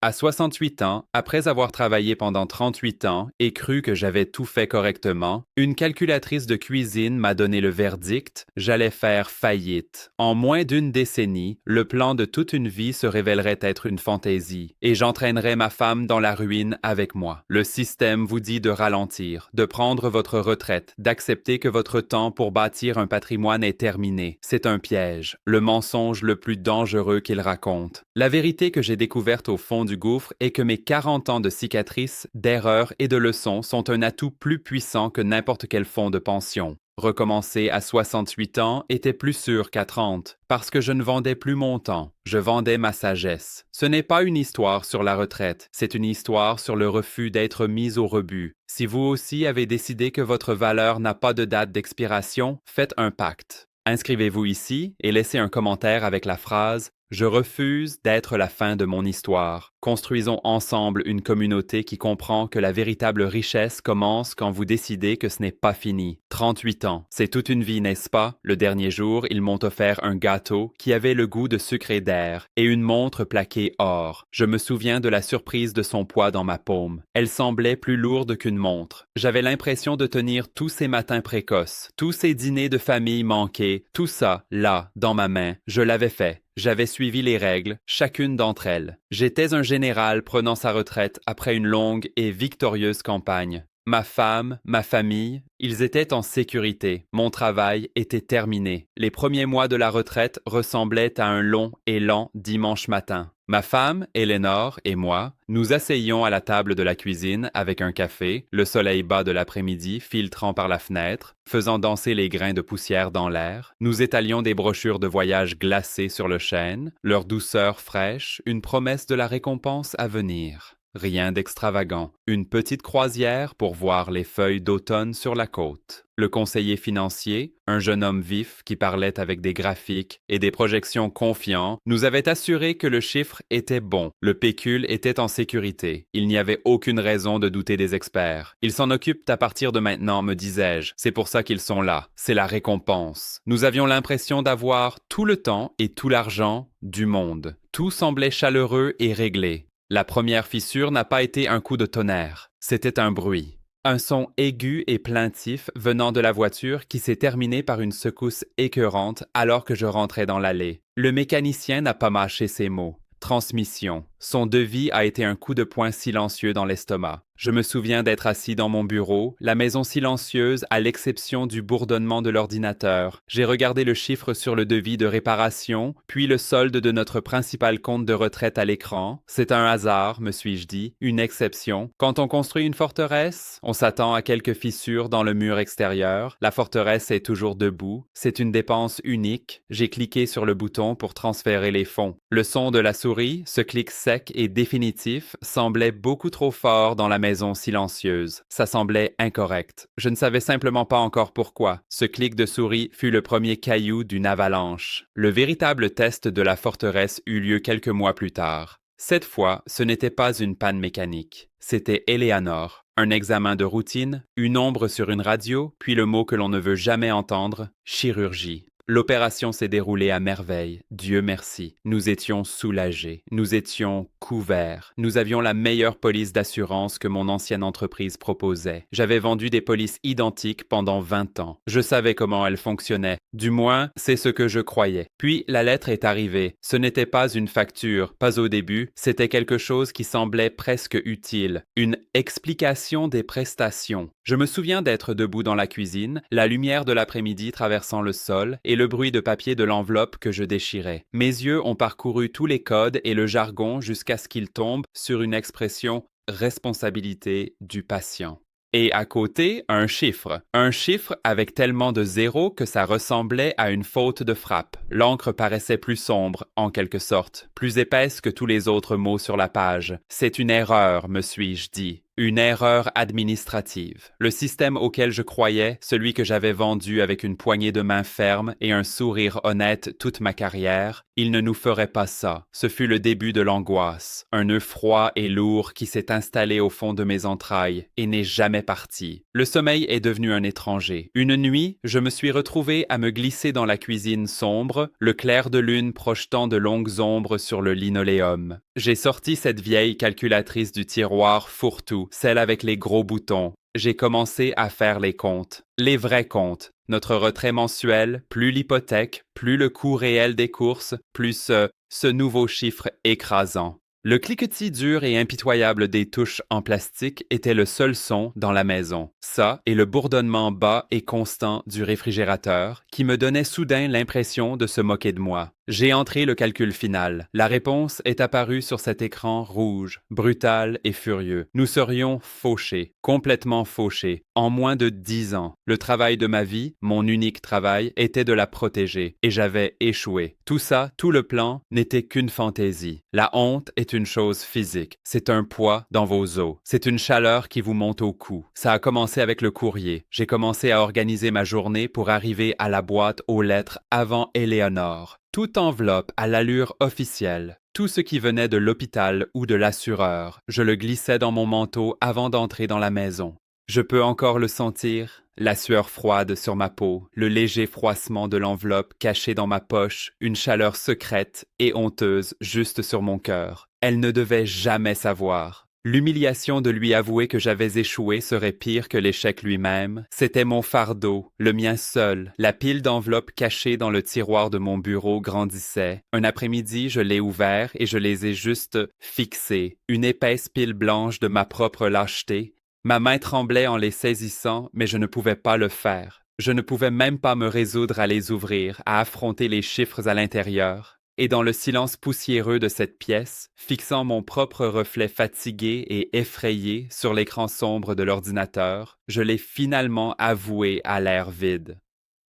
À 68 ans, après avoir travaillé pendant 38 ans et cru que j'avais tout fait correctement, une calculatrice de cuisine m'a donné le verdict, j'allais faire faillite. En moins d'une décennie, le plan de toute une vie se révélerait être une fantaisie et j'entraînerais ma femme dans la ruine avec moi. Le système vous dit de ralentir, de prendre votre retraite, d'accepter que votre temps pour bâtir un patrimoine est terminé. C'est un piège, le mensonge le plus dangereux qu'il raconte. La vérité que j'ai découverte au fond du gouffre est que mes 40 ans de cicatrices, d'erreurs et de leçons sont un atout plus puissant que n'importe quel fonds de pension. Recommencer à 68 ans était plus sûr qu'à 30, parce que je ne vendais plus mon temps, je vendais ma sagesse. Ce n'est pas une histoire sur la retraite, c'est une histoire sur le refus d'être mis au rebut. Si vous aussi avez décidé que votre valeur n'a pas de date d'expiration, faites un pacte. Inscrivez-vous ici et laissez un commentaire avec la phrase « Je refuse d'être la fin de mon histoire ». Construisons ensemble une communauté qui comprend que la véritable richesse commence quand vous décidez que ce n'est pas fini. 38 ans, c'est toute une vie, n'est-ce pas? Le dernier jour, ils m'ont offert un gâteau qui avait le goût de sucre et d'air et une montre plaquée or. Je me souviens de la surprise de son poids dans ma paume. Elle semblait plus lourde qu'une montre. J'avais l'impression de tenir tous ces matins précoces, tous ces dîners de famille manqués, tout ça, là, dans ma main. Je l'avais fait. J'avais suivi les règles, chacune d'entre elles. J'étais un général prenant sa retraite après une longue et victorieuse campagne. Ma femme, ma famille, ils étaient en sécurité. Mon travail était terminé. Les premiers mois de la retraite ressemblaient à un long et lent dimanche matin. Ma femme, Eleanor, et moi, nous asseyions à la table de la cuisine avec un café, le soleil bas de l'après-midi filtrant par la fenêtre, faisant danser les grains de poussière dans l'air. Nous étalions des brochures de voyage glacées sur le chêne, leur douceur fraîche, une promesse de la récompense à venir. Rien d'extravagant, une petite croisière pour voir les feuilles d'automne sur la côte. Le conseiller financier, un jeune homme vif qui parlait avec des graphiques et des projections confiants, nous avait assuré que le chiffre était bon, le pécule était en sécurité. Il n'y avait aucune raison de douter des experts. Ils s'en occupent à partir de maintenant, me disais-je. C'est pour ça qu'ils sont là. C'est la récompense. Nous avions l'impression d'avoir tout le temps et tout l'argent du monde. Tout semblait chaleureux et réglé. La première fissure n'a pas été un coup de tonnerre, c'était un bruit. Un son aigu et plaintif venant de la voiture qui s'est terminé par une secousse écœurante alors que je rentrais dans l'allée. Le mécanicien n'a pas mâché ses mots. Transmission. Son devis a été un coup de poing silencieux dans l'estomac. Je me souviens d'être assis dans mon bureau, la maison silencieuse à l'exception du bourdonnement de l'ordinateur. J'ai regardé le chiffre sur le devis de réparation, puis le solde de notre principal compte de retraite à l'écran. C'est un hasard, me suis-je dit, une exception. Quand on construit une forteresse, on s'attend à quelques fissures dans le mur extérieur. La forteresse est toujours debout. C'est une dépense unique. J'ai cliqué sur le bouton pour transférer les fonds. Le son de la souris, ce clic sec et définitif, semblait beaucoup trop fort dans la maison silencieuse. Ça semblait incorrect. Je ne savais simplement pas encore pourquoi. Ce clic de souris fut le premier caillou d'une avalanche. Le véritable test de la forteresse eut lieu quelques mois plus tard. Cette fois, ce n'était pas une panne mécanique. C'était Eleanor. Un examen de routine, une ombre sur une radio, puis le mot que l'on ne veut jamais entendre, chirurgie. L'opération s'est déroulée à merveille, Dieu merci. Nous étions soulagés, nous étions couverts. Nous avions la meilleure police d'assurance que mon ancienne entreprise proposait. J'avais vendu des polices identiques pendant 20 ans. Je savais comment elles fonctionnaient. Du moins, c'est ce que je croyais. Puis, la lettre est arrivée. Ce n'était pas une facture, pas au début. C'était quelque chose qui semblait presque utile. Une explication des prestations. Je me souviens d'être debout dans la cuisine, la lumière de l'après-midi traversant le sol et le bruit de papier de l'enveloppe que je déchirais. Mes yeux ont parcouru tous les codes et le jargon jusqu'à ce qu'ils tombent sur une expression « responsabilité du patient ». Et à côté, un chiffre. Un chiffre avec tellement de zéros que ça ressemblait à une faute de frappe. L'encre paraissait plus sombre, en quelque sorte, plus épaisse que tous les autres mots sur la page. « C'est une erreur », me suis-je dit. Une erreur administrative. Le système auquel je croyais, celui que j'avais vendu avec une poignée de main ferme et un sourire honnête toute ma carrière, il ne nous ferait pas ça. Ce fut le début de l'angoisse, un nœud froid et lourd qui s'est installé au fond de mes entrailles et n'est jamais parti. Le sommeil est devenu un étranger. Une nuit, je me suis retrouvé à me glisser dans la cuisine sombre, le clair de lune projetant de longues ombres sur le linoléum. J'ai sorti cette vieille calculatrice du tiroir fourre-tout, celle avec les gros boutons. J'ai commencé à faire les comptes, les vrais comptes. Notre retrait mensuel, plus l'hypothèque, plus le coût réel des courses, plus ce nouveau chiffre écrasant. Le cliquetis dur et impitoyable des touches en plastique était le seul son dans la maison. Ça et le bourdonnement bas et constant du réfrigérateur qui me donnait soudain l'impression de se moquer de moi. J'ai entré le calcul final. La réponse est apparue sur cet écran rouge, brutal et furieux. Nous serions fauchés, complètement fauchés, en moins de 10 ans. Le travail de ma vie, mon unique travail, était de la protéger, et j'avais échoué. Tout ça, tout le plan, n'était qu'une fantaisie. La honte est une chose physique. C'est un poids dans vos os. C'est une chaleur qui vous monte au cou. Ça a commencé avec le courrier. J'ai commencé à organiser ma journée pour arriver à la boîte aux lettres avant Éléonore. Toute enveloppe à l'allure officielle, tout ce qui venait de l'hôpital ou de l'assureur, je le glissais dans mon manteau avant d'entrer dans la maison. Je peux encore le sentir, la sueur froide sur ma peau, le léger froissement de l'enveloppe cachée dans ma poche, une chaleur secrète et honteuse juste sur mon cœur. Elle ne devait jamais savoir. L'humiliation de lui avouer que j'avais échoué serait pire que l'échec lui-même. C'était mon fardeau, le mien seul. La pile d'enveloppes cachées dans le tiroir de mon bureau grandissait. Un après-midi, je l'ai ouvert et je les ai juste fixées. Une épaisse pile blanche de ma propre lâcheté. Ma main tremblait en les saisissant, mais je ne pouvais pas le faire. Je ne pouvais même pas me résoudre à les ouvrir, à affronter les chiffres à l'intérieur. Et dans le silence poussiéreux de cette pièce, fixant mon propre reflet fatigué et effrayé sur l'écran sombre de l'ordinateur, je l'ai finalement avoué à l'air vide.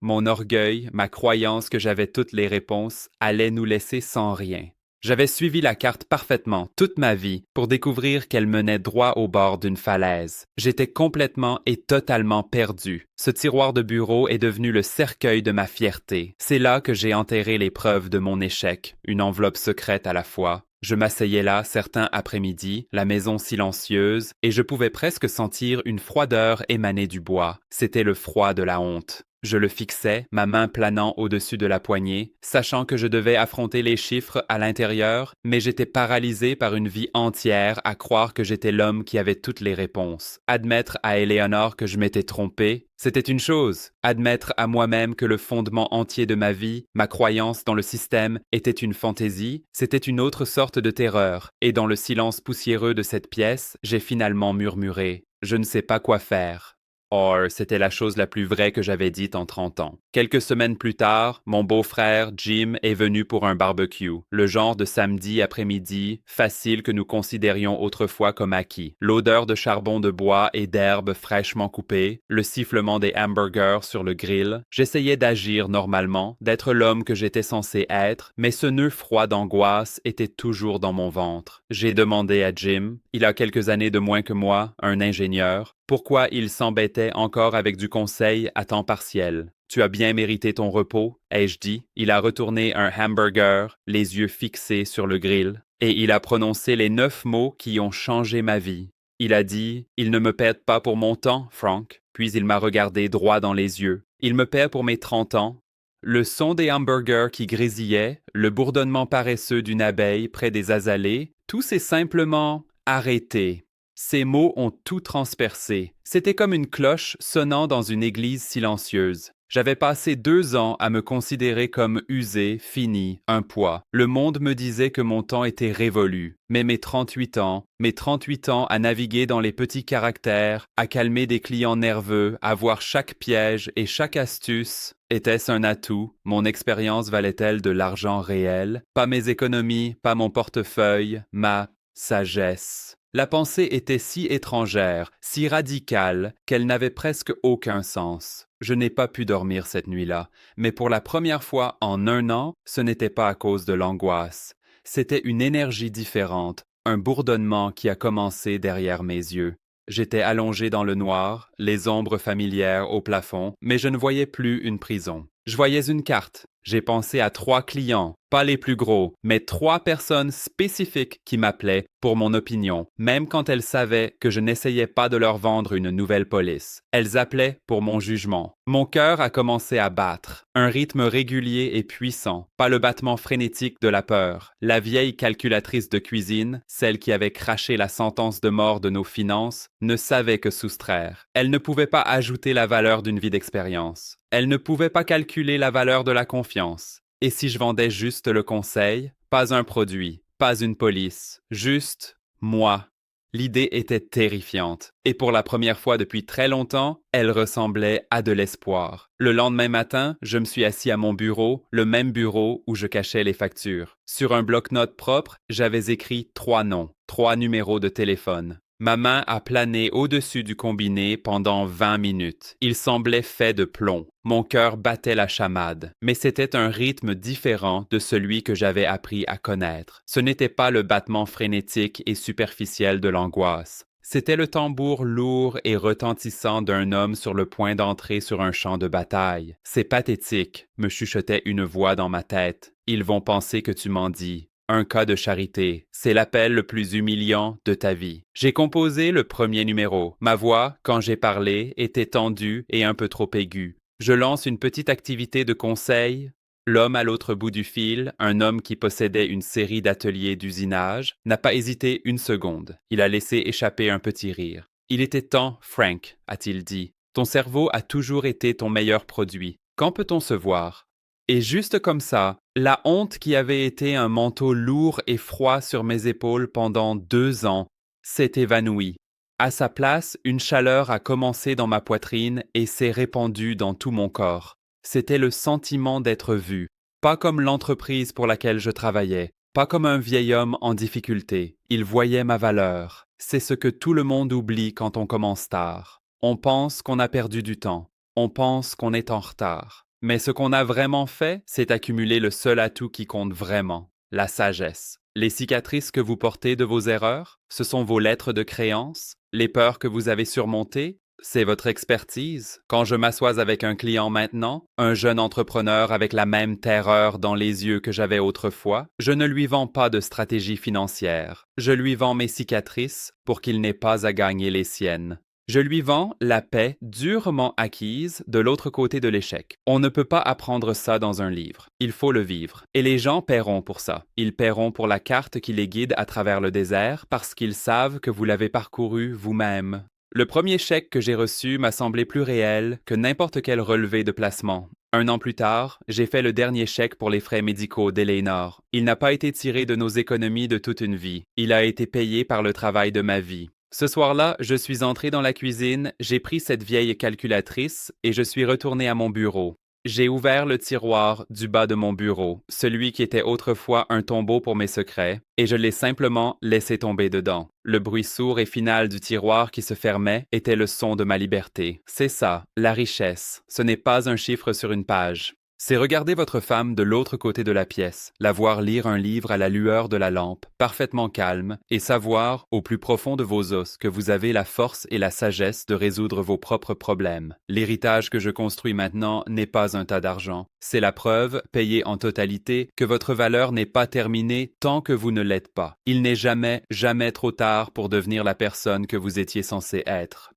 Mon orgueil, ma croyance que j'avais toutes les réponses, allaient nous laisser sans rien. J'avais suivi la carte parfaitement toute ma vie pour découvrir qu'elle menait droit au bord d'une falaise. J'étais complètement et totalement perdu. Ce tiroir de bureau est devenu le cercueil de ma fierté. C'est là que j'ai enterré les preuves de mon échec, une enveloppe secrète à la fois. Je m'asseyais là certains après-midi, la maison silencieuse, et je pouvais presque sentir une froideur émaner du bois. C'était le froid de la honte. Je le fixais, ma main planant au-dessus de la poignée, sachant que je devais affronter les chiffres à l'intérieur, mais j'étais paralysé par une vie entière à croire que j'étais l'homme qui avait toutes les réponses. Admettre à Éléonore que je m'étais trompé, c'était une chose. Admettre à moi-même que le fondement entier de ma vie, ma croyance dans le système, était une fantaisie, c'était une autre sorte de terreur. Et dans le silence poussiéreux de cette pièce, j'ai finalement murmuré « Je ne sais pas quoi faire ». Or, c'était la chose la plus vraie que j'avais dite en 30 ans. Quelques semaines plus tard, mon beau-frère Jim est venu pour un barbecue, le genre de samedi après-midi facile que nous considérions autrefois comme acquis. L'odeur de charbon de bois et d'herbes fraîchement coupées, le sifflement des hamburgers sur le grill. J'essayais d'agir normalement, d'être l'homme que j'étais censé être, mais ce nœud froid d'angoisse était toujours dans mon ventre. J'ai demandé à Jim, il a quelques années de moins que moi, un ingénieur, pourquoi il s'embêtait encore avec du conseil à temps partiel. « Tu as bien mérité ton repos », ai-je dit. Il a retourné un hamburger, les yeux fixés sur le grill, et il a prononcé les 9 mots qui ont changé ma vie. Il a dit « Il ne me paie pas pour mon temps, Frank », puis il m'a regardé droit dans les yeux. « Il me paie pour mes 30 ans ». Le son des hamburgers qui grésillaient, le bourdonnement paresseux d'une abeille près des azalées, tout s'est simplement arrêté. Ces mots ont tout transpercé. C'était comme une cloche sonnant dans une église silencieuse. J'avais passé 2 ans à me considérer comme usé, fini, un poids. Le monde me disait que mon temps était révolu. Mais mes 38 ans à naviguer dans les petits caractères, à calmer des clients nerveux, à voir chaque piège et chaque astuce, était-ce un atout? Mon expérience valait-elle de l'argent réel? Pas mes économies, pas mon portefeuille, ma sagesse. La pensée était si étrangère, si radicale, qu'elle n'avait presque aucun sens. Je n'ai pas pu dormir cette nuit-là, mais pour la première fois en 1 an, ce n'était pas à cause de l'angoisse. C'était une énergie différente, un bourdonnement qui a commencé derrière mes yeux. J'étais allongé dans le noir, les ombres familières au plafond, mais je ne voyais plus une prison. Je voyais une carte. J'ai pensé à 3 clients, pas les plus gros, mais 3 personnes spécifiques qui m'appelaient pour mon opinion, même quand elles savaient que je n'essayais pas de leur vendre une nouvelle police. Elles appelaient pour mon jugement. Mon cœur a commencé à battre, un rythme régulier et puissant, pas le battement frénétique de la peur. La vieille calculatrice de cuisine, celle qui avait craché la sentence de mort de nos finances, ne savait que soustraire. Elle ne pouvait pas ajouter la valeur d'une vie d'expérience. Elle ne pouvait pas calculer la valeur de la confiance. Et si je vendais juste le conseil, pas un produit, pas une police, juste moi. L'idée était terrifiante, et pour la première fois depuis très longtemps, elle ressemblait à de l'espoir. Le lendemain matin, je me suis assis à mon bureau, le même bureau où je cachais les factures. Sur un bloc-notes propre, j'avais écrit 3 noms, 3 numéros de téléphone. Ma main a plané au-dessus du combiné pendant 20 minutes. Il semblait fait de plomb. Mon cœur battait la chamade, mais c'était un rythme différent de celui que j'avais appris à connaître. Ce n'était pas le battement frénétique et superficiel de l'angoisse. C'était le tambour lourd et retentissant d'un homme sur le point d'entrer sur un champ de bataille. « C'est pathétique », me chuchotait une voix dans ma tête. « Ils vont penser que tu m'en dis. » Un cas de charité, c'est l'appel le plus humiliant de ta vie. J'ai composé le premier numéro. Ma voix, quand j'ai parlé, était tendue et un peu trop aiguë. Je lance une petite activité de conseil. L'homme à l'autre bout du fil, un homme qui possédait une série d'ateliers d'usinage, n'a pas hésité une seconde. Il a laissé échapper un petit rire. « Il était temps, Frank, a-t-il dit. Ton cerveau a toujours été ton meilleur produit. Quand peut-on se voir? » Et juste comme ça, la honte qui avait été un manteau lourd et froid sur mes épaules pendant 2 ans s'est évanouie. À sa place, une chaleur a commencé dans ma poitrine et s'est répandue dans tout mon corps. C'était le sentiment d'être vu, pas comme l'entreprise pour laquelle je travaillais, pas comme un vieil homme en difficulté. Il voyait ma valeur. C'est ce que tout le monde oublie quand on commence tard. On pense qu'on a perdu du temps. On pense qu'on est en retard. Mais ce qu'on a vraiment fait, c'est accumuler le seul atout qui compte vraiment, la sagesse. Les cicatrices que vous portez de vos erreurs, ce sont vos lettres de créance, les peurs que vous avez surmontées, c'est votre expertise. Quand je m'assois avec un client maintenant, un jeune entrepreneur avec la même terreur dans les yeux que j'avais autrefois, je ne lui vends pas de stratégie financière. Je lui vends mes cicatrices pour qu'il n'ait pas à gagner les siennes. Je lui vends la paix durement acquise de l'autre côté de l'échec. On ne peut pas apprendre ça dans un livre. Il faut le vivre. Et les gens paieront pour ça. Ils paieront pour la carte qui les guide à travers le désert parce qu'ils savent que vous l'avez parcouru vous-même. Le premier chèque que j'ai reçu m'a semblé plus réel que n'importe quel relevé de placement. 1 an plus tard, j'ai fait le dernier chèque pour les frais médicaux d'Eleanor. Il n'a pas été tiré de nos économies de toute une vie. Il a été payé par le travail de ma vie. Ce soir-là, je suis entré dans la cuisine, j'ai pris cette vieille calculatrice et je suis retourné à mon bureau. J'ai ouvert le tiroir du bas de mon bureau, celui qui était autrefois un tombeau pour mes secrets, et je l'ai simplement laissé tomber dedans. Le bruit sourd et final du tiroir qui se fermait était le son de ma liberté. C'est ça, la richesse. Ce n'est pas un chiffre sur une page. C'est regarder votre femme de l'autre côté de la pièce, la voir lire un livre à la lueur de la lampe, parfaitement calme, et savoir, au plus profond de vos os, que vous avez la force et la sagesse de résoudre vos propres problèmes. L'héritage que je construis maintenant n'est pas un tas d'argent. C'est la preuve, payée en totalité, que votre valeur n'est pas terminée tant que vous ne l'êtes pas. Il n'est jamais, jamais trop tard pour devenir la personne que vous étiez censé être.